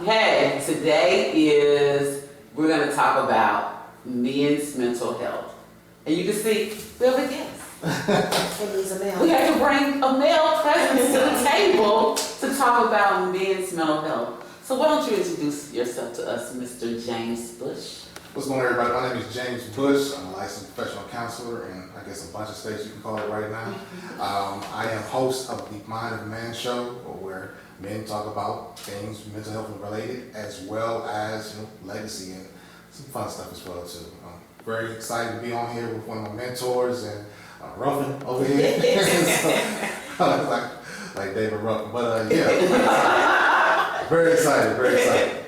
Hey, today we're going to talk about men's mental health. And you can see, we have a guest. It needs a male. We had to bring a male presence to the table to talk about men's mental health. So why don't you introduce yourself to us, Mr. James Bush? What's going on, everybody? My name is James Bush. I'm a licensed professional counselor in, I guess, a bunch of states you can call it right now. I am host of the Mind of a Man show, where men talk about things mental health related, as well as legacy and some fun stuff as well too. I'm very excited to be on here with one of my mentors and Ruffin over here. like David Ruffin, but yeah, very excited, very excited.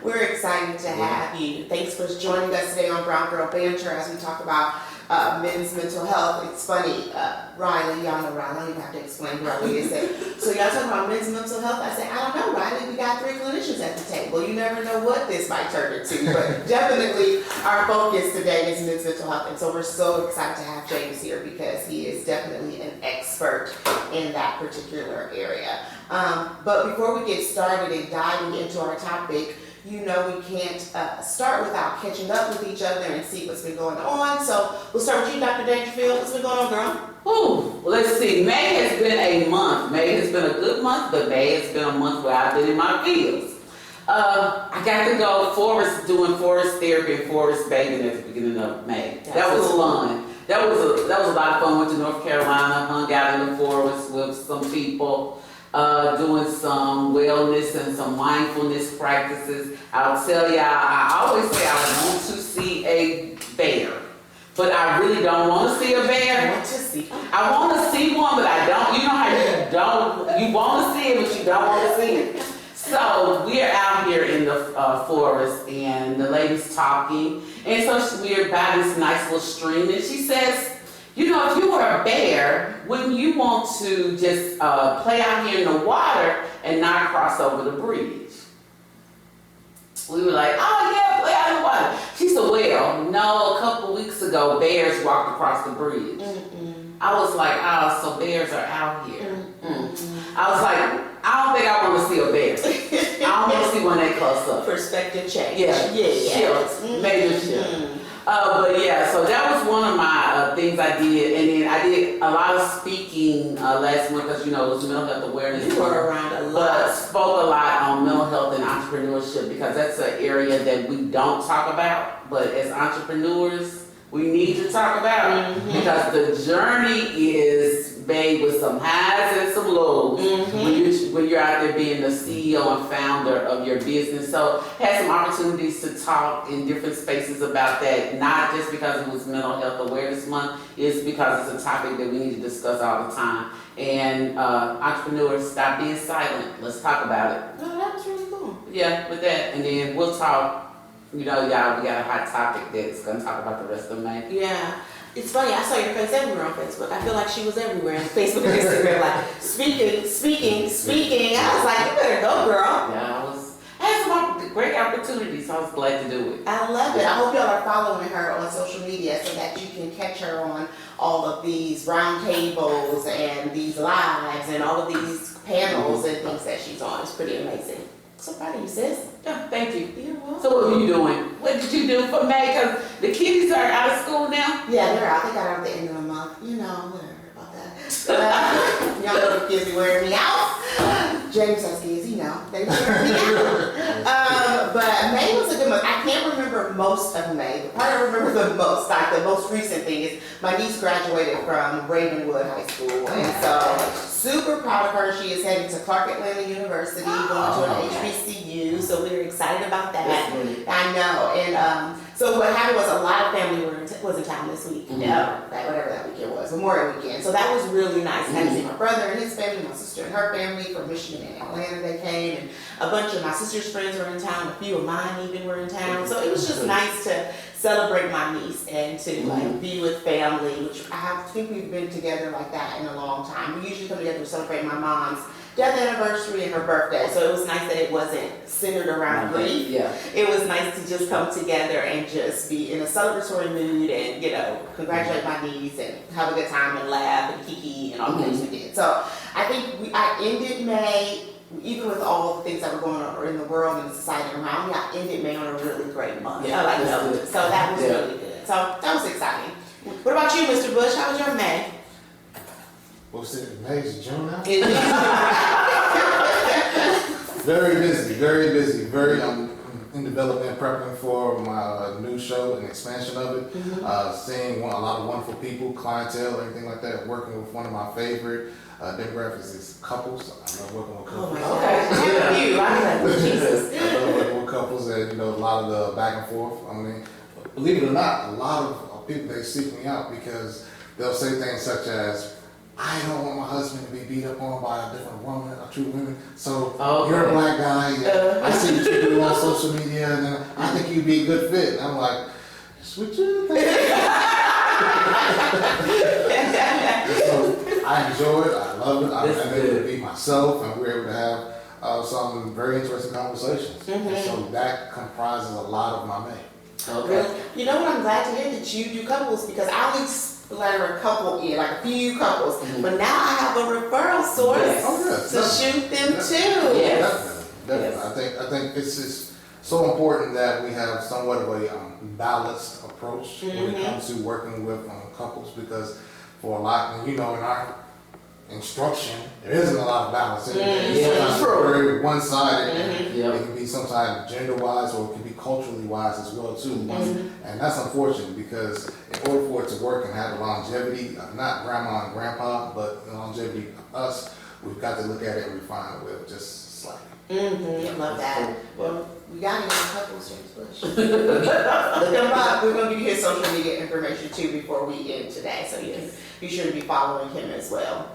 We're excited to have you. Thanks for joining us today on Brown Girl Banter as we talk about men's mental health. It's funny, Riley, y'all know Riley, I don't even have to explain who Riley is. So y'all talking about men's mental health? I said, I don't know, Riley, we got 3 clinicians at the table. You never know what this might turn into, but definitely our focus today is men's mental health. And so we're so excited to have James here because he is definitely an expert in that particular area. But before we get started and diving into our topic, we can't start without catching up with each other and see what's been going on. So we'll start with you, Dr. Dangerfield. What's been going on, girl? Well, let's see. May has been a month. May has been a good month, but May has been a month where I've been in my fields. I got to go doing forest therapy and forest bathing at the beginning of May. That was fun. That was a lot of fun. Went to North Carolina, hung out in the forest with some people. Doing some wellness and some mindfulness practices. I'll tell y'all, I always say I want to see a bear, but I really don't want to see a bear. I want to see one, but I don't. You know how you want to see it, but you don't want to see it. So we're out here in the forest, and the lady's talking, and so we're by this nice little stream, and she says, if you were a bear, wouldn't you want to just play out here in the water and not cross over the bridge? We were like, oh yeah, play out in the water. She said, well, no, a couple weeks ago, bears walked across the bridge. I was like, oh, so bears are out here. I was like, I don't think I want to see a bear. I don't want to see one that close up. Perspective change. Yeah. Major shift. But yeah, so that was one of my things I did, and then I did a lot of speaking last month because it was Mental Health Awareness. You were around a lot. But spoke a lot on mental health and entrepreneurship because that's an area that we don't talk about, but as entrepreneurs, we need to talk about it because the journey is made with some highs and some lows when you're out there being the CEO and founder of your business. So had some opportunities to talk in different spaces about that, not just because it was Mental Health Awareness Month, it's because it's a topic that we need to discuss all the time. And entrepreneurs, stop being silent. Let's talk about it. No, that was really cool. Yeah, with that, and then we'll talk. Y'all, we got a hot topic that's going to talk about the rest of May. Yeah. It's funny, I saw your face everywhere on Facebook. I feel like she was everywhere on Facebook and Instagram, like speaking. I was like, you better go, girl. Yeah, I had some great opportunities, so I was glad to do it. I love it. I hope y'all are following her on social media so that you can catch her on all of these roundtables and these lives and all of these panels and things that she's on. It's pretty amazing. So proud of you, sis. Yeah, thank you. You're welcome. So what were you doing? What did you do for May? Because the kiddies are out of school now. Yeah, they're out. They got out at the end of the month. Whatever about that. Y'all know the kids be wearing me out. James has kids, they wear me out. But May was a good month. I can't remember most of May. The part I remember the most, like the most recent thing is my niece graduated from Ravenwood High School. And so super proud of her. She is heading to Clark Atlanta University, going to an HBCU. So we were excited about that. I know. And so what happened was a lot of family was in town this week. Whatever that weekend was, Memorial Weekend. So that was really nice. I had to see my brother and his family, my sister and her family from Michigan and Atlanta. They came, and a bunch of my sister's friends were in town. A few of mine even were in town. So it was just nice to celebrate my niece and to be with family, which I think we've been together like that in a long time. We usually come together to celebrate my mom's death anniversary and her birthday. So it was nice that it wasn't centered around grief. Yeah. It was nice to just come together and just be in a celebratory mood and, congratulate my niece and have a good time and laugh and kiki and all the things we did. So I think I ended May even with all the things that were going on in the world and society around me, I ended May on a really great month. Yeah, I like that's that. good. So that was Yeah. really good. So that was exciting. What about you, Mr. Bush? How was your May? What was it, May, June now? It- Very busy, very busy, very, in development, prepping for my new show and expansion of it. Seeing a lot of wonderful people, clientele, everything like that, working with one of my favorite demographics is couples. I love working with Oh couples. my God. Thank you. I love Jesus. I love working with couples and, a lot of the back and forth. I mean, believe it or not, a lot of people, they seek me out because they'll say things such as, I don't want my husband to be beat up on by a different woman, a true woman. So you're a black guy. And I see what you do on social media, and I think you'd be a good fit. And I'm like, switch it. So I enjoy it. I love it. I'm able to be myself, and we're able to have some very interesting conversations. And so that comprises a lot of my May. Okay. You know what? I'm glad to hear that you do couples because I only splatter a couple in, like a few couples. But now I have a referral source Yes. to shoot them too. Yes. Definitely. Yes. I think it's just so important that we have somewhat of a balanced approach when it comes to working with couples because for a lot, and in our instruction, there isn't a lot of balance in it. It's very one-sided, and it can be sometimes gender-wise or it can be culturally wise as well too. And that's unfortunate because in order for it to work and have the longevity, not grandma and grandpa, but the longevity of us, we've got to look at it and refine it just slightly. Love that. Well, we got any couples, James Bush. Look them up. We're going to give you his social media information too before we end today, so you can be sure to be following him as well.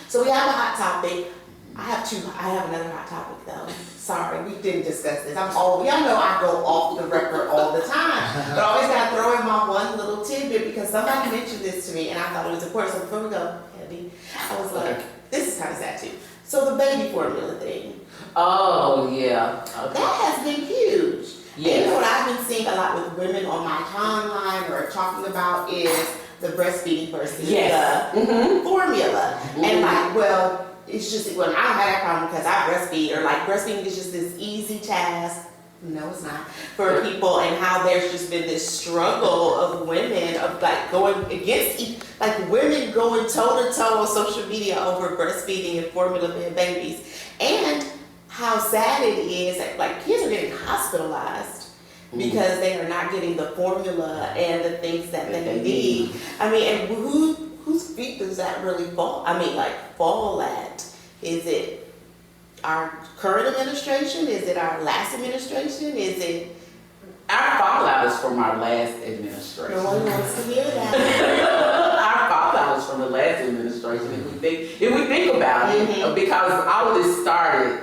So we have a hot topic. I have another hot topic though. Sorry, we didn't discuss this. Y'all know I go off the record all the time. But I always gotta throw in my one little tidbit because somebody mentioned this to me and I thought it was important. So before we go, Abby, I was like, this is kind of sad too. So the baby formula thing. Oh, yeah. Okay. That has been huge. Yes. And what I've been seeing a lot with women on my timeline or talking about is the breastfeeding versus the formula. And like, well, it's just, I don't have that problem because I breastfeed, or like breastfeeding is just this easy task. No, it's not. For people, and how there's just been this struggle of women of like going against, like women going toe to toe on social media over breastfeeding and formula fed babies. And how sad it is that like kids are getting hospitalized because they are not getting the formula and the things that they need. I mean, and whose feet does that really fall? I mean, like fall at? Is it our current administration? Is it our last administration? Is it? Our fallout is from our last administration. No one wants to hear that. Our fallout is from the last administration. If we think about it, because all of this started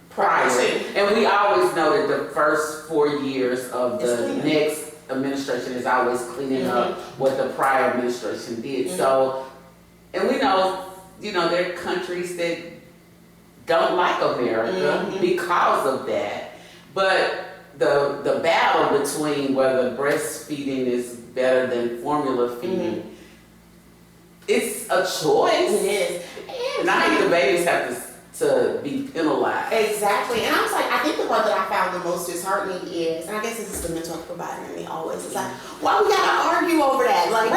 prior, and we always know that the first 4 years of the next administration is always cleaning up what the prior administration did. So, and we know, there are countries that don't like America because of that. But the battle between whether breastfeeding is better than formula feeding, it's a choice. It is. And I think the babies have to be penalized. Exactly. And I was like, I think the one that I found the most disheartening is, and I guess this is the mental health provider in me always, it's like, why we gotta argue over that? Like,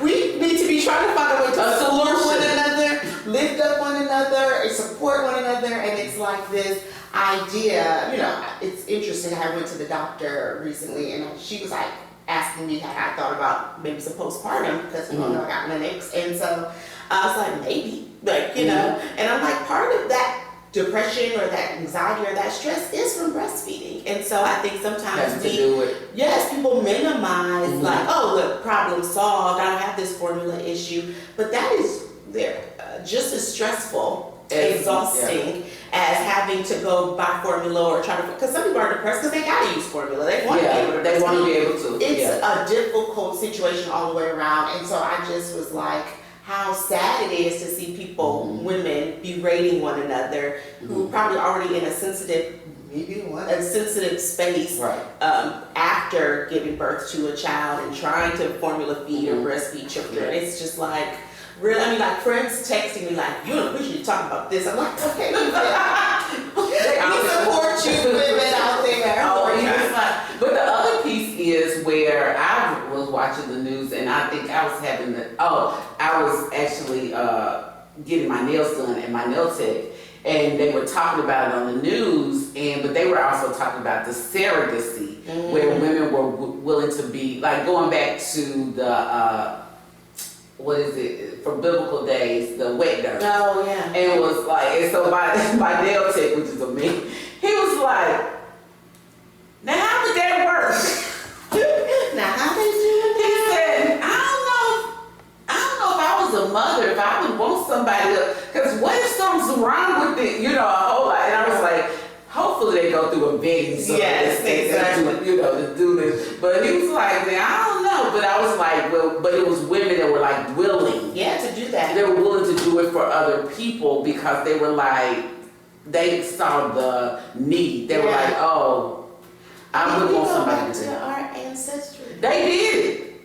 we need to be trying to find a way to support one another, lift up one another, and support one another, and it's like this idea, it's interesting. I went to the doctor recently, and she was like, asking me had I thought about maybe some postpartum, because I got Linux, and so I was like, maybe, and I'm like, part of that depression or that anxiety or that stress is from breastfeeding, and so I think sometimes people minimize like, oh, look, problem solved, I don't have this formula issue, but that is just as stressful, exhausting as having to go buy formula or try to, because some people are depressed because they gotta use formula. They want to be able to. It's a difficult situation all the way around, and so I just was like, how sad it is to see people, women, berating one another who probably already in a sensitive space after giving birth to a child and trying to formula feed or breastfeed children. It's just like, really, I mean, like friends texting me like, we should talk about this. I'm like, okay, we support you women out there. Oh, yeah. But the other piece is where I was watching the news and I think I was I was actually getting my nails done at my nail tech. And they were talking about it on the news, but they were also talking about the surrogacy, where women were willing to be, like going back to the, for biblical days, the wet dirt. Oh, yeah. And it was like, and so my nail tech, which is a me, he was like, now how would that work? Now how they doing He that? said, I don't know if I was a mother, if I would want somebody to, because what if something's wrong with it, a whole lot. And I was like, hopefully they go through a vetting. Yes, exactly. To do this. But he was like, man, I don't know. But I was like, well, but it was women that were like willing. Yeah, to do that. They were willing to do it for other people because they were like, they saw the need. They were like, oh, I would want somebody to do it. Our ancestry. They did it.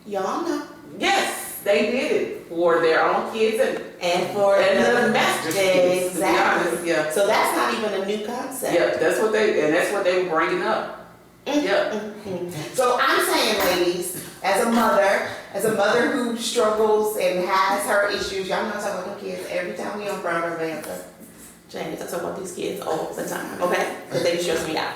Y'all know. Yes, they did it for their own kids And for the master kids. Exactly. To be honest, yeah. So that's not even a new concept. Yeah, that's what they were bringing up. Yeah. So I'm saying, ladies, as a mother who struggles and has her issues, y'all know I talk about them kids every time we on Brown or Vanta. James, I talk about these kids all the time, okay? Because they stress me out.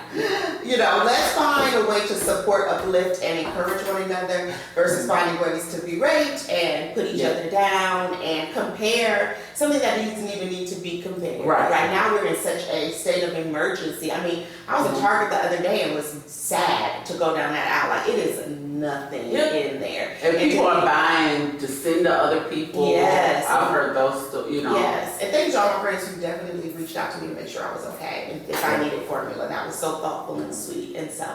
Let's find a way to support, uplift, and encourage one another versus finding ways to berate and put each other down and compare something that doesn't even need to be compared. Right now we're in such a state of emergency. I mean, I was at Target the other day and was sad to go down that aisle. Like, it is nothing in there. And people are buying to send to other people. Yes. I've heard those, Yes. And thanks to all my friends who definitely reached out to me to make sure I was okay and if I needed formula. That was so thoughtful and sweet. And so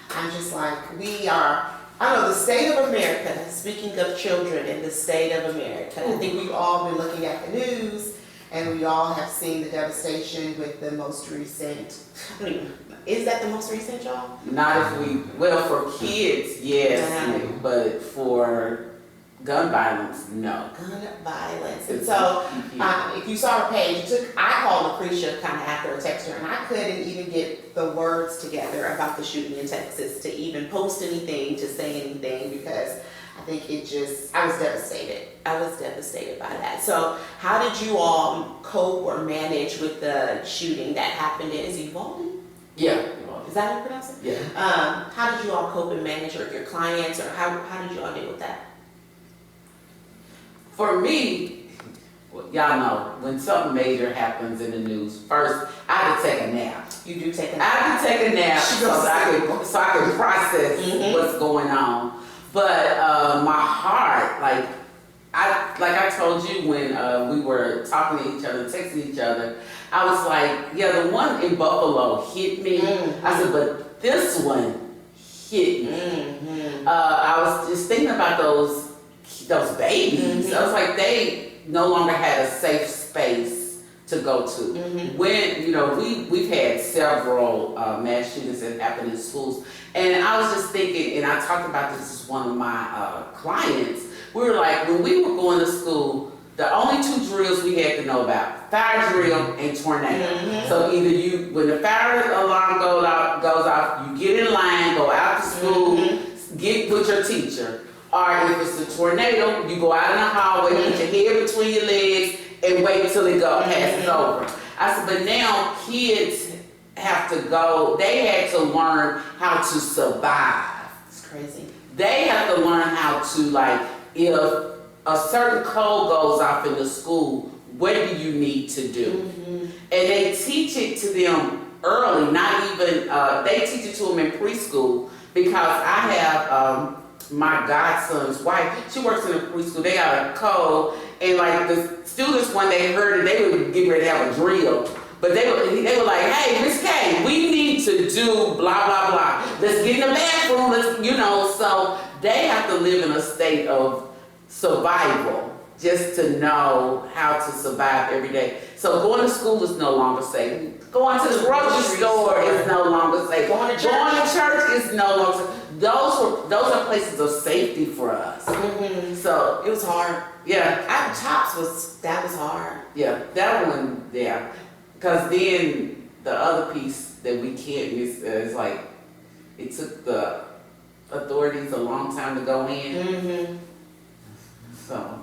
I'm just like, the state of America, speaking of children in the state of America, I think we've all been looking at the news and we all have seen the devastation with the most recent, is that the most recent, y'all? Not for kids, yes, but for gun violence, no. Gun violence. And so, if you saw her page, I called Lucretia kind of after I texted her, and I couldn't even get the words together about the shooting in Texas to even post anything, to say anything, because I think I was devastated. I was devastated by that. So, how did you all cope or manage with the shooting that happened in, is it Uvalde? Yeah. Is that how you pronounce it? Yeah. How did you all cope and manage with your clients, or how did you all deal with that? For me, y'all know, when something major happens in the news, first, I have to take a nap. You do take a nap? I have to take a nap so I can process what's going on. But my heart, like I told you when we were talking to each other, texting each other, I was like, yeah, the one in Buffalo hit me. I said, but this one hit me. I was just thinking about those babies. I was like, they no longer had a safe space to go to. When, we've had several mass shootings that happened in schools. And I was just thinking, and I talked about this with one of my clients, we were like, when we were going to school, the only two drills we had to know about, fire drill and tornado. So either when the fire alarm goes off, you get in line, go out to school, get with your teacher. Or if it's a tornado, you go out in the hallway, put your head between your legs, and wait till it passes over. I said, but now kids have to go, they had to learn how to survive. It's crazy. They have to learn how to, if a certain code goes off in the school, what do you need to do? And they teach it to them early, not even, they teach it to them in preschool, because I have, my godson's wife, she works in a preschool, they got a code, and the students, when they heard it, they would get ready to have a drill. But they were like, hey, Miss K, we need to do blah, blah, blah. Let's get in the bathroom, so they have to live in a state of survival. just to know how to survive every day. So going to school is no longer safe. Going to the grocery store is no longer safe. Going to church is no longer safe. Those are places of safety for us. Mm-hmm. So It was hard. yeah, Tops was hard. yeah, that one, yeah. Because then the other piece that we can't miss is like, it took the authorities a long time to go in. Mm-hmm. So,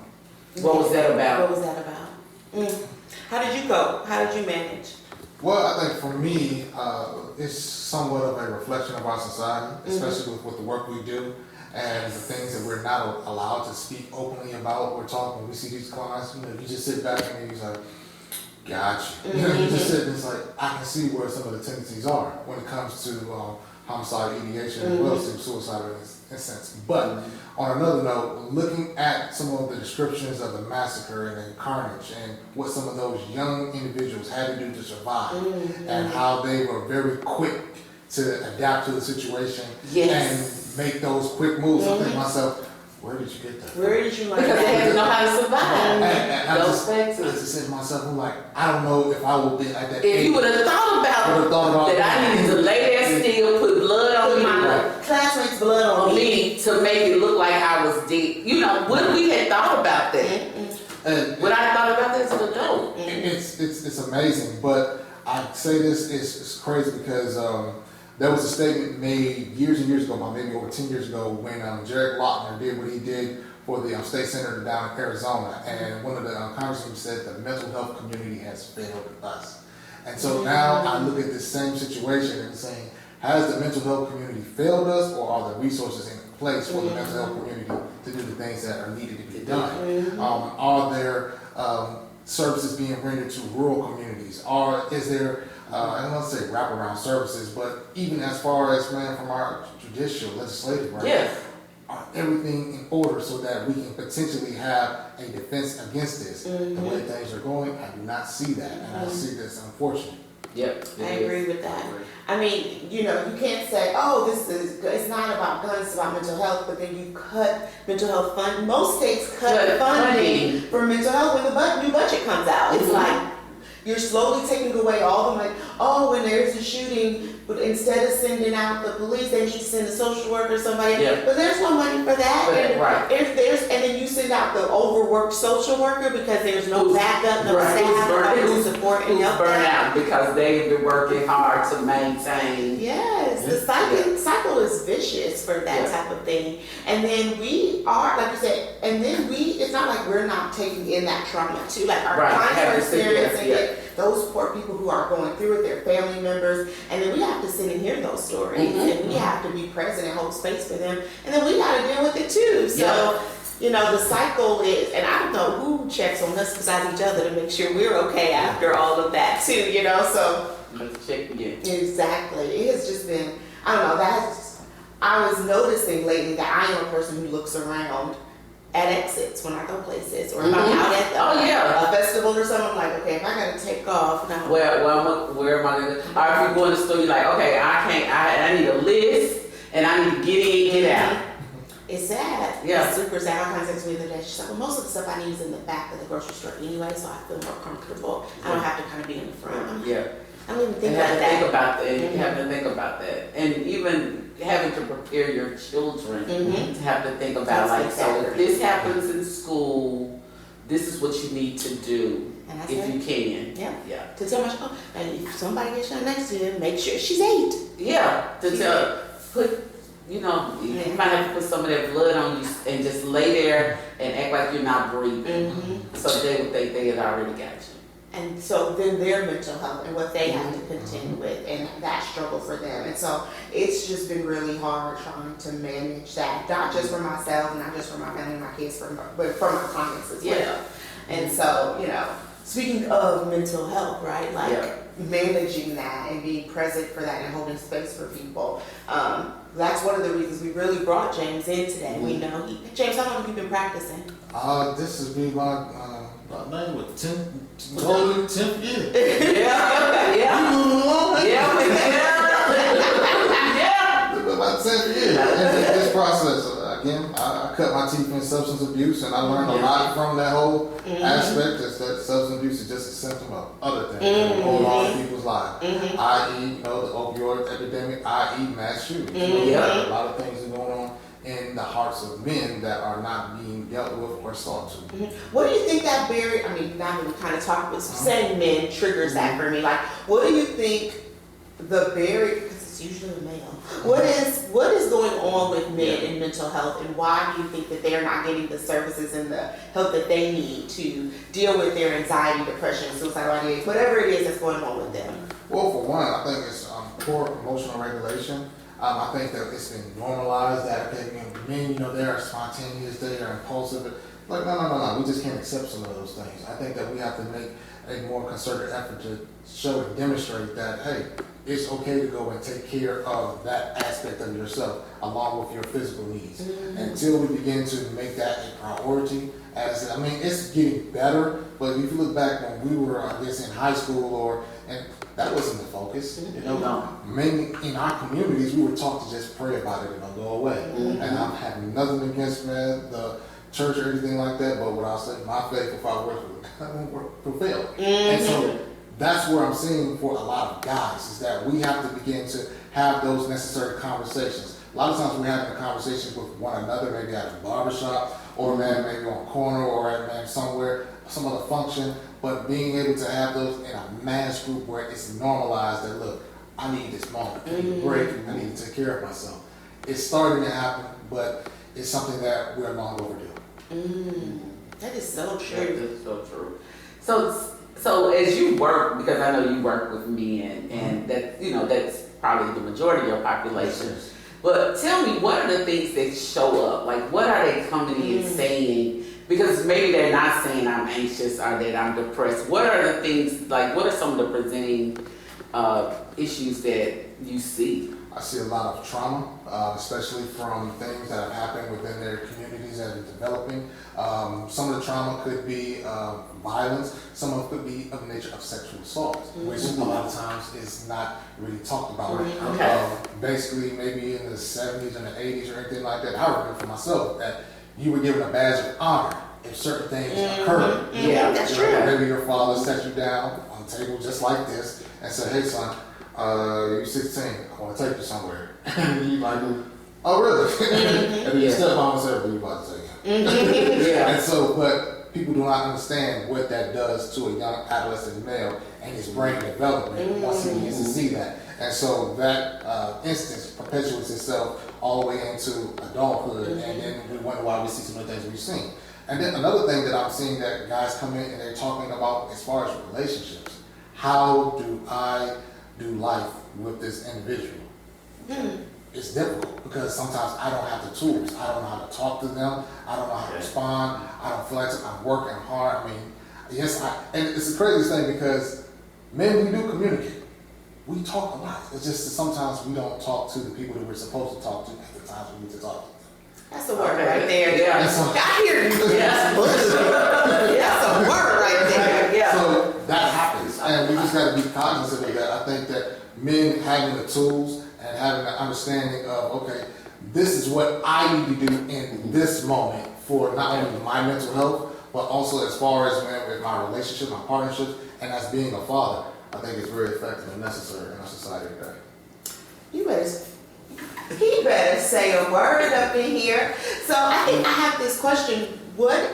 what was that about? What was that about? How did you go? How did you manage? Well, I think for me, it's somewhat of a reflection of our society, especially with the work we do and the things that we're not allowed to speak openly about. We're talking, when we see these clients, you just sit back and he's like, gotcha. You just sit and it's like, I can see where some of the tendencies are when it comes to homicide ideation as well as suicide in a sense. But on another note, looking at some of the descriptions of the massacre and the carnage and what some of those young individuals had to do to survive and how they were very quick to adapt to the situation and make those quick moves, I think to myself, where did you get that? Where did you learn Because they had to know how to survive. And I Those just factors. said to myself, I'm like, I don't know if I would be at that If age. you would have thought about that, I needed to lay there still, put blood on Put me, my classmates' blood on me. to make it look like I was dead. You know, what we had thought about that. And What I thought about that as an adult. it's amazing, but I say this is crazy because there was a statement made years and years ago, about maybe over 10 years ago, when Jared Lochner did what he did for the state senator down in Arizona, and one of the congressmen said the mental health community has failed us. And so now I look at this same situation and saying, has the mental health community failed us, or are the resources in place for the mental health community to do the things that are needed to be done? Are there services being rendered to rural communities? Is there, I don't want to say wraparound services, but even as far as, man, from our judicial, legislative branch, Yes. are everything in order so that we can potentially have a defense against this? The way things are going, I do not see that, and I see this unfortunate. Yep. I agree with that. I mean, you can't say, oh, it's not about guns, it's about mental health, but then you cut mental health fund. Most states cut funding for mental health when the new budget comes out. It's like, you're slowly taking away all the money. Oh, when there's a shooting, but instead of sending out the police, they need to send a social worker or somebody. Yeah. But there's no money for that. Right. And then you send out the overworked social worker because there's no backup, no staff, no support, and who's burnt out because they've been working hard to maintain. Yes, the cycle is vicious for that type of thing. And then we are, like you said, it's not like we're not taking in that trauma too. Like our clients are experiencing it. Those poor people who are going through it, their family members, and then we have to sit and hear those stories, and we have to be present and hold space for them, and then we got to deal with it too. So, the cycle is, and I don't know who checks on us besides each other to make sure we're okay after all of that too, so. Let's check again. Exactly. It has just been, I don't know, I was noticing lately that I am a person who looks around at exits when I go places, or if I'm out at a festival or something. I'm like, okay, if I gotta take off now. Where am I gonna? Or if you go in the store, you're like, okay, I need a list, and I need to get in, get out. It's sad. Yeah. The super sad. I contacted me the other day. She's like, well, most of the stuff I need is in the back of the grocery store anyway, so I feel more comfortable. I don't have to kind of be in the front. Yeah. I don't even think You have about to that. think about that. You have to think about that, and even having to prepare your children to have to think about, like, so if this happens in school, this is what you need to do And that's if right. you can. Yeah. To tell my child, and if somebody gets shot next to you, make sure she's 8. Yeah. You might have to put some of that blood on you and just lay there and act like you're not breathing. So they would think they had already got you. And so then their mental health and what they have to contend with, and that struggle for them. And so it's just been really hard trying to manage that, not just for myself, not just for my family and my kids, but for my clients as well. And so, speaking of mental health, right? Like managing that and being present for that and holding space for people. That's one of the reasons we really brought James in today. We know James, how long have you been practicing? This has been my name with 10th year. About 10th year in this process. I again, I cut my teeth in substance abuse, and I learned a lot from that whole aspect. Is that substance abuse is just a symptom of other things that go on in people's lives, i.e., the opioid epidemic, i.e., mass shootings. A lot of things are going on in the hearts of men that are not being dealt with or sought to. What do you think that barrier? I mean, now that we kind of talked about saying men triggers that for me. Like, what do you think the barrier? Because it's usually a male. What is going on with men in mental health, and why do you think that they are not getting the services and the help that they need to deal with their anxiety, depression, suicidal ideation, whatever it is that's going on with them? Well, for one, I think it's poor emotional regulation. I think that it's been normalized that, okay, men, they are spontaneous, they are impulsive. Like, no, we just can't accept some of those things. I think that we have to make a more concerted effort to show and demonstrate that, hey, it's okay to go and take care of that aspect of yourself along with your physical needs. Until we begin to make that a priority, it's getting better, but if you look back when we were, I guess, in high school and that wasn't the focus. Many in our communities, we were taught to just pray about it and it'll go away. And I'm having nothing against the church or anything like that, but what I'll say, my faith, if I work fulfilled. And so that's where I'm seeing for a lot of guys is that we have to begin to have those necessary conversations. A lot of times we're having conversations with one another, maybe at a barbershop, or maybe on a corner, or at somewhere, some other function, but being able to have those in a mass group where it's normalized that, look, I need this moment, I need a break, I need to take care of myself. It's starting to happen, but it's something that we're long overdue. That is so true. That is so true. So as you work, because I know you work with men, and that that's probably the majority of your population. Yes. But tell me, what are the things that show up? Like, what are they coming in saying? Because maybe they're not saying I'm anxious or that I'm depressed. What are the things, like, what are some of the presenting issues that you see? I see a lot of trauma, especially from things that have happened within their communities that are developing. Some of the trauma could be violence. Some of it could be of the nature of sexual assault, which a lot of times is not really talked about. Basically, maybe in the 70s and the 80s or anything like that, I remember for myself that you were given a badge of honor if certain things occurred. Yeah, that's true. Maybe your father sat you down on a table just like this and said, hey son, you're 16, I want to take you somewhere. And you like, oh really? And then your stepmom said, what are you about to say? And so, but people do not understand what that does to a young adolescent male and his brain development once he begins to see that. And so that instance perpetuates itself all the way into adulthood, and then we wonder why we see some of the things we've seen. And then another thing that I'm seeing that guys come in and they're talking about as far as relationships. How do I do life with this individual? It's difficult because sometimes I don't have the tools. I don't know how to talk to them. I don't know how to respond. I don't feel like I'm working hard. And it's the craziest thing because men, we do communicate. We talk a lot. It's just that sometimes we don't talk to the people that we're supposed to talk to at the times we need to talk to them. That's a word right there. Yeah. I hear you. That's a word right there. Yeah. So that happens, and we just got to be cognizant of that. I think that men having the tools and having the understanding of, okay, this is what I need to do in this moment for not only my mental health, but also as far as with my relationship, my partnerships, and as being a father, I think it's very effective and necessary in our society today. He better say a word up in here. So I think I have this question. What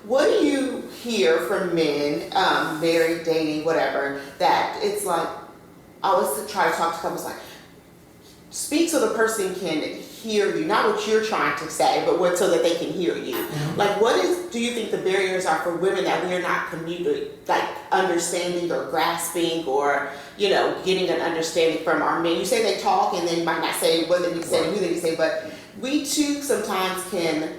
do you hear from men, married, dating, whatever, that it's like, I always try to talk to couples like, speak so the person can hear you, not what you're trying to say, but so that they can hear you. Like, do you think the barriers are for women that we're not understanding or grasping or, getting an understanding from our men? You say they talk and they might not say what they need to say and who they need to say, but we too sometimes can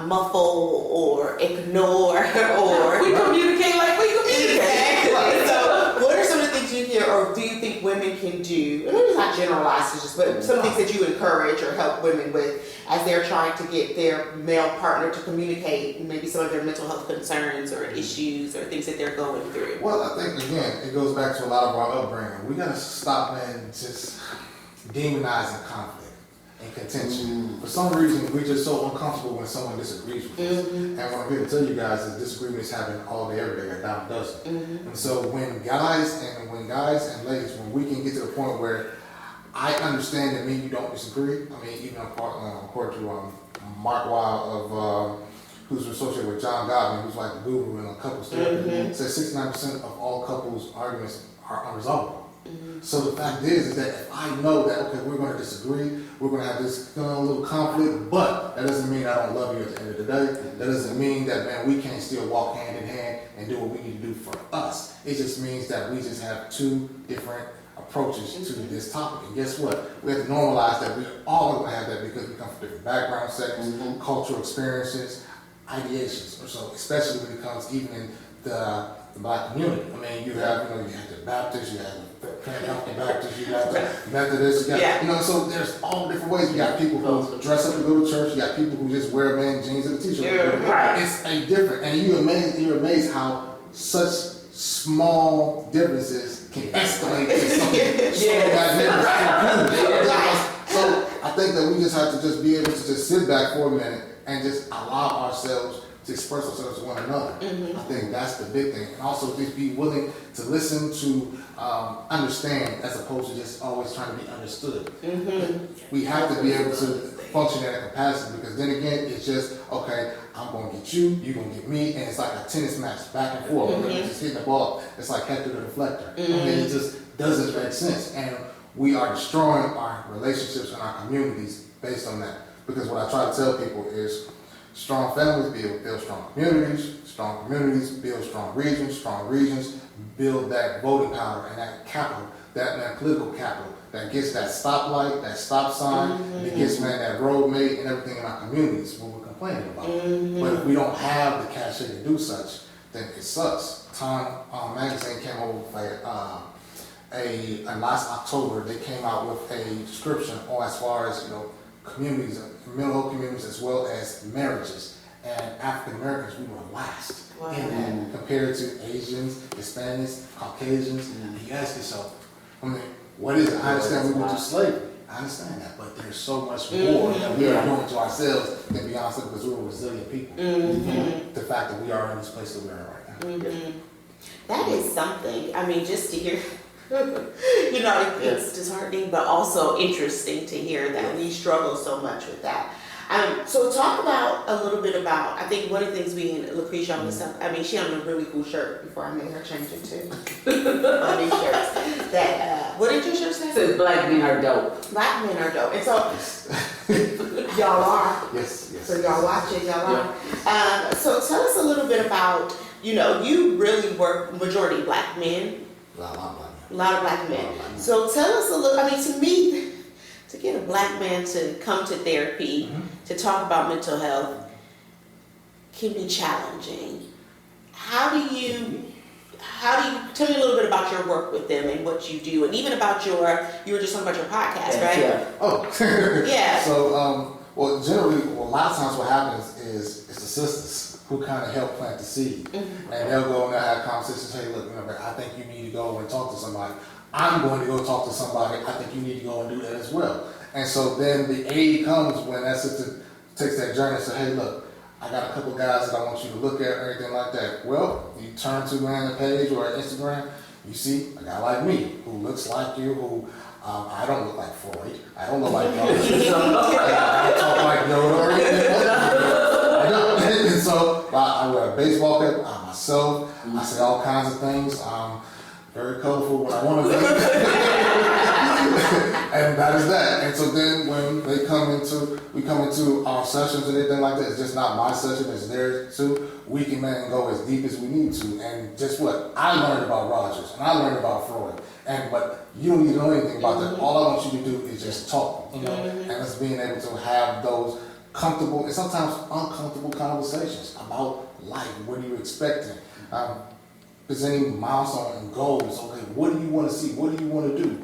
muffle or ignore or... We communicate like we communicate. Exactly. So what are some of the things you hear, or do you think women can do, and maybe not generalized, but some things that you encourage or help women with as they're trying to get their male partner to communicate maybe some of their mental health concerns or issues or things that they're going through? Well, I think, again, it goes back to a lot of our upbringing. We got to stop, man, just demonizing conflict. and contention. For some reason, we're just so uncomfortable when someone disagrees with us. And what I'm here to tell you guys is disagreements happen all day, every day, a dime a dozen. And so when guys and ladies, when we can get to the point where I understand that me and you don't disagree. I mean, even according to Mark Weil of who's associated with John Gottman, who's like the guru in couples therapy, says 69% of all couples arguments are unresolvable. So the fact is that if I know that, okay, we're going to disagree, we're going to have this little conflict, but that doesn't mean I don't love you at the end of the day. That doesn't mean that, man, we can't still walk hand in hand and do what we need to do for us. It just means that we just have two different approaches to this topic. And guess what? We have to normalize that we're all going to have that because we come from different background settings, cultural experiences, ideations. So especially when it comes even in the Black community. I mean, you have the Baptists, you have the Pentecostal Baptists, you have the Methodists, you got, so there's all different ways. You got people who dress up to go to church, you got people who just wear man jeans and a t-shirt. It's a different, and you're amazed how such small differences can escalate to something so So I think that we just have to just be able to just sit back for a minute and just allow ourselves to express ourselves to one another. I think that's the big thing. And also just be willing to listen, to understand, as opposed to just always trying to be understood. We have to be able to function at a capacity, because then again, it's just, okay, I'm going to get you, you're going to get me, and it's like a tennis match, back and forth. We're just hitting the ball. It's like Hector the Deflector. I mean, it just doesn't make sense. And we are destroying our relationships and our communities based on that. Because what I try to tell people is, strong families build strong communities build strong regions build that voting power and that capital, that political capital that gets that stoplight, that stop sign, that gets that road made and everything in our communities when we're complaining about it. But if we don't have the cachet to do such, then it sucks. Time magazine came over with last October, they came out with a description on as far as communities, mental health communities, as well as marriages. And African Americans, we were last in that compared to Asians, Hispanics, Caucasians. And you ask yourself, what is it? I understand we went through slavery. I understand that, but there's so much more that we are doing to ourselves than be honest, because we're resilient people. The fact that we are in this place that we are right now. That is something. I mean, just to hear. It's disheartening, but also interesting to hear that we struggle so much with that. So talk about a little bit about, I think one of the things we and Lucretia on this, she on a really cool shirt before I made her change it too. On these shirts. What did your shirt say? It says Black men are dope. Black men are dope. And so, y'all are. Yes. So y'all watch it, y'all are. So tell us a little bit about, you really work majority Black men. A lot of Black men. So tell us a little, to me, to get a Black man to come to therapy, to talk about mental health, can be challenging. How do you, tell me a little bit about your work with them and what you do, and even about you were just talking about your podcast, right? Yeah. Oh. Yeah. So, generally, a lot of times what happens is it's the sisters who kind of help plant the seed. And they'll go and they'll have conversations, hey, look, I think you need to go and talk to somebody. I'm going to go talk to somebody. I think you need to go and do that as well. And so then the aid comes when that sister takes that journey and says, hey, look, I got a couple guys that I want you to look at or anything like that. Well, you turn to a page or Instagram, you see a guy like me who looks like you, who I don't look like Freud. I don't look like Yoda. I don't talk like Yoda or anything. I don't. And so I wear a baseball cap. I'm myself. I say all kinds of things. I'm very colorful when I want to be. And that is that. And so then when we come into our sessions and anything like that, it's just not my session, it's theirs too. We can go as deep as we need to. And just what I learned about Rogers and I learned about Freud. But you don't need to know anything about that. All I want you to do is just talk, and it's being able to have those comfortable and sometimes uncomfortable conversations about life. What are you expecting? Presenting milestones and goals. Okay, what do you want to see? What do you want to do?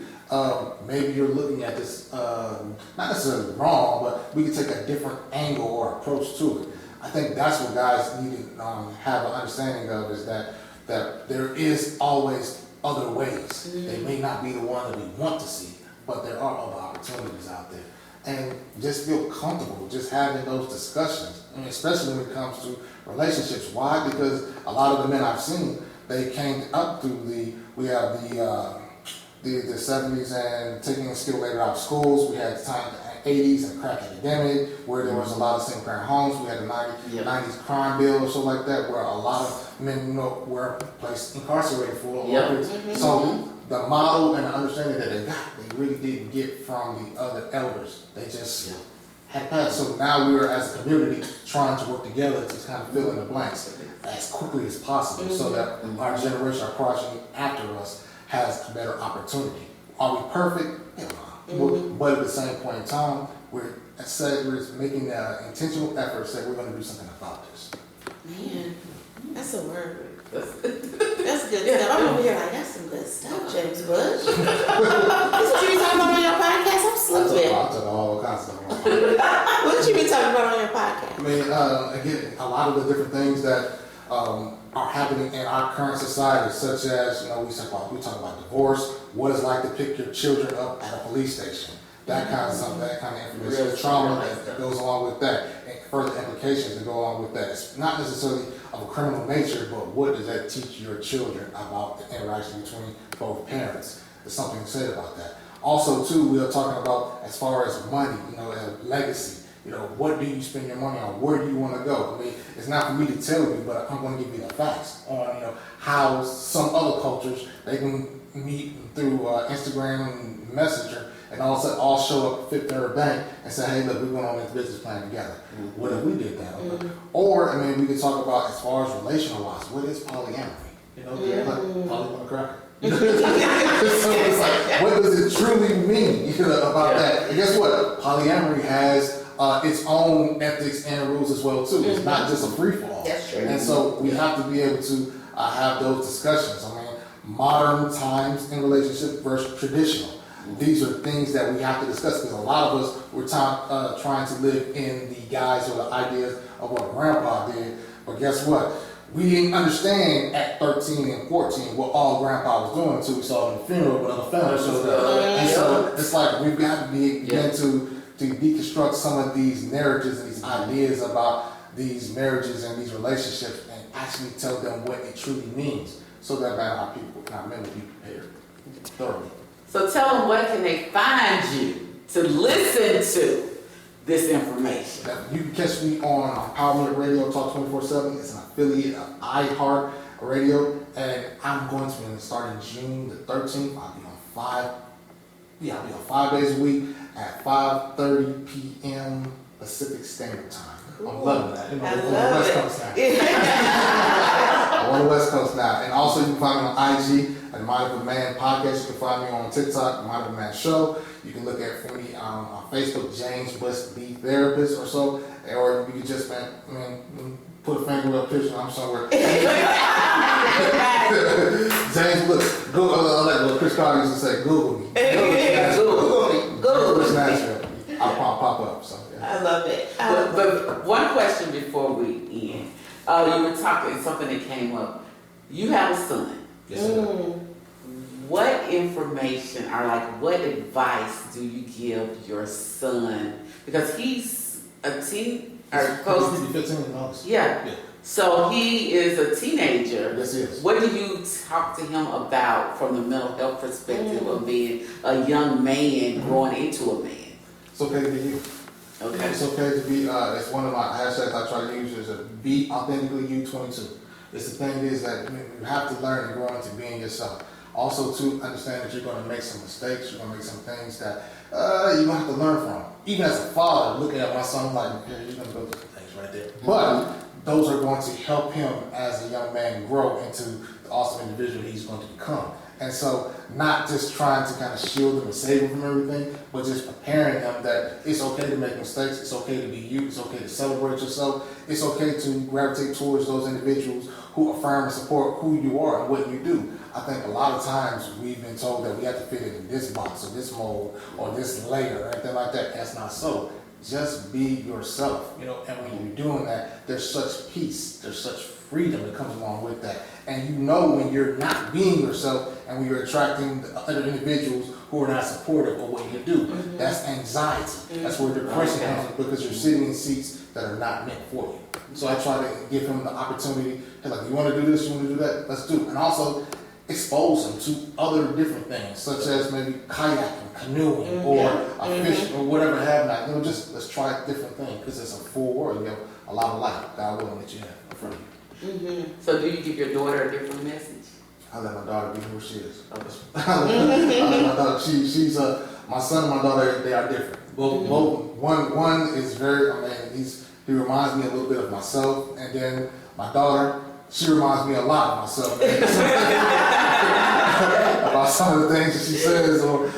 Maybe you're looking at this not necessarily wrong, but we can take a different angle or approach to it. I think that's what guys need to have an understanding of, is that there is always other ways. They may not be the one that we want to see, but there are other opportunities out there. and just feel comfortable just having those discussions. I mean, especially when it comes to relationships. Why? Because a lot of the men I've seen, they came up through we have the 70s and taking the skill labor out of schools. We had the time, the 80s and crack epidemic, where there was a lot of single parent homes. We had the 90s crime bill or so like that, where a lot of men were placed incarcerated for a long period. So the model and the understanding that they got, they really didn't get from the other elders. They just had passed. So now we're, as a community, trying to work together to kind of fill in the blanks as quickly as possible, so that our generation, our progeny after us, has a better opportunity. Are we perfect? But at the same point in time, we're making the intentional efforts that we're going to do something about this. Man, that's a word. That's good stuff. I'm over here like, that's some good stuff, James Bush. This what you be talking about on your podcast? I'm stupid. I talk all kinds of stuff. What you be talking about on your podcast? I mean, again, a lot of the different things that are happening in our current society, such as, we talk about divorce, what it's like to pick your children up at a police station, that kind of stuff, that kind of information, the trauma that goes along with that, and further implications that go along with that. It's not necessarily of a criminal nature, but what does that teach your children about the interaction between both parents? There's something said about that. Also, too, we are talking about, as far as money, legacy. What do you spend your money on? Where do you want to go? I mean, it's not for me to tell you, but I'm going to give you the facts on, how some other cultures, they can meet through Instagram and Messenger, and all of a sudden all show up at Fifth Third Bank and say, hey, look, we're going on this business plan together. What if we did that? Or, we could talk about, as far as relational-wise, what is polyamory? Like polyamor cracker. So it's like, what does it truly mean, about that? And guess what? Polyamory has its own ethics and rules as well too. It's not just a free for all. That's true. And so we have to be able to have those discussions. Modern times in relationship versus traditional. These are things that we have to discuss, because a lot of us we're trying to live in the guise or the ideas of what Grandpa did. But guess what? We didn't understand at 13 and 14 what all Grandpa was doing until we saw it in the funeral when other family showed up. And so it's like we've got to begin to deconstruct some of these narratives and these ideas about these marriages and these relationships, and actually tell them what it truly means, so that our men will be prepared thoroughly. So tell them, where can they find you to listen to this information? You can catch me on Empowerment Radio Talk 24/7. It's an affiliate of iHeart Radio, and I'm going to be starting June the 13th. I'll be on 5 days a week at 5:30 p.m. Pacific Standard Time. Cool. I'm loving that. I love it. I'm on the West Coast now. And also, you can find me on IG at the Mindful Man Podcast. You can find me on TikTok, the Mindful Man Show. You can look for me on Facebook, James Bush, the Therapist, or so. Or you can just put a finger up picture. I'm somewhere. James Bush. Google. Like Chris Carter used to say, Google me. Google me. I'll pop up. So. I love it. But one question before we end. You were talking, something that came up. You have a son. Yes, sir. What information or what advice do you give your son? Because he's a teen or close to 15 in August. Yeah. So he is a teenager. Yes, he is. What do you talk to him about from the mental health perspective of being a young man growing into a man? It's okay to be you. Okay. It's okay to be, it's one of my hashtags I try to use is be authentically you 22. It's the thing is that you have to learn and grow into being yourself. Also to understand that you're going to make some mistakes, you're going to make some things that you're going to have to learn from. Even as a father, looking at my son, I'm like, yeah, you're going to go through some things right there. But those are going to help him as a young man grow into the awesome individual he's going to become. And so, not just trying to kind of shield him and save him from everything, but just preparing him that it's okay to make mistakes, it's okay to be you, it's okay to celebrate yourself, it's okay to gravitate towards those individuals who affirm and support who you are and what you do. I think a lot of times we've been told that we have to fit in this box or this mold or this layer or anything like that. That's not so. Just be yourself, and when you're doing that, there's such peace, there's such freedom that comes along with that. And when you're not being yourself and when you're attracting the other individuals who are not supportive of what you do. That's anxiety. That's where depression comes from, because you're sitting in seats that are not meant for you. So I try to give him the opportunity, hey, like, you want to do this, you want to do that, let's do it. And also expose him to other different things, such as maybe kayaking, canoeing, or fishing, or whatever have not. You know, just let's try a different thing, because it's a full world. You have a lot of life, God willing, that you have in front of you. So do you give your daughter a different message? I let my daughter be who she is. I let my daughter, she's my son and my daughter, they are different. Both one is very, he reminds me a little bit of myself, and then my daughter, she reminds me a lot of myself. About some of the things that she says, or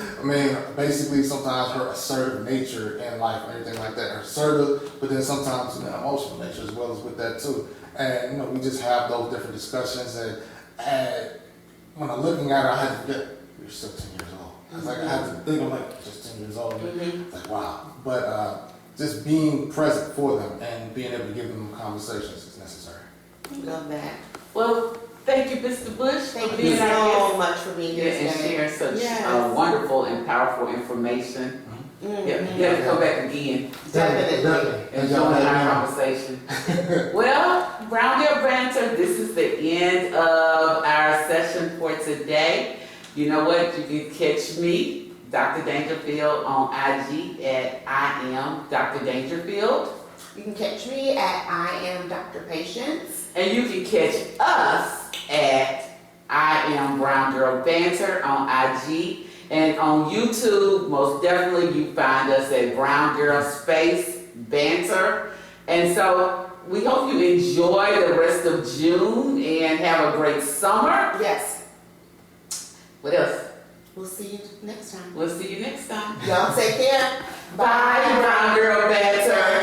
basically sometimes her assertive nature in life and everything like that. Her assertive, but then sometimes emotional nature as well as with that too. And we just have those different discussions, and when I'm looking at her, I had to forget, you're still 10 years old. I was like, I had to think, I'm like, just 10 years old. It's like, wow. But just being present for them and being able to give them conversations is necessary. Love that. Well, thank you, Mr. Bush. Thank you so much for being here and today. sharing such wonderful and powerful information. You have to come back again Definitely. and join our conversation. Well, Brown Girl Banter, this is the end of our session for today. You know what? You can catch me, Dr. Dangerfield, on IG at I am Dr. Dangerfield. You can catch me at I am Dr. Patience. And you can catch us at I am Brown Girl Banter on IG. And on YouTube, most definitely you find us at Brown Girl Space Banter. And so we hope you enjoy the rest of June and have a great summer. Yes. What else? We'll see you next time. We'll see you next time. Y'all take care. Bye, Brown Girl Banter.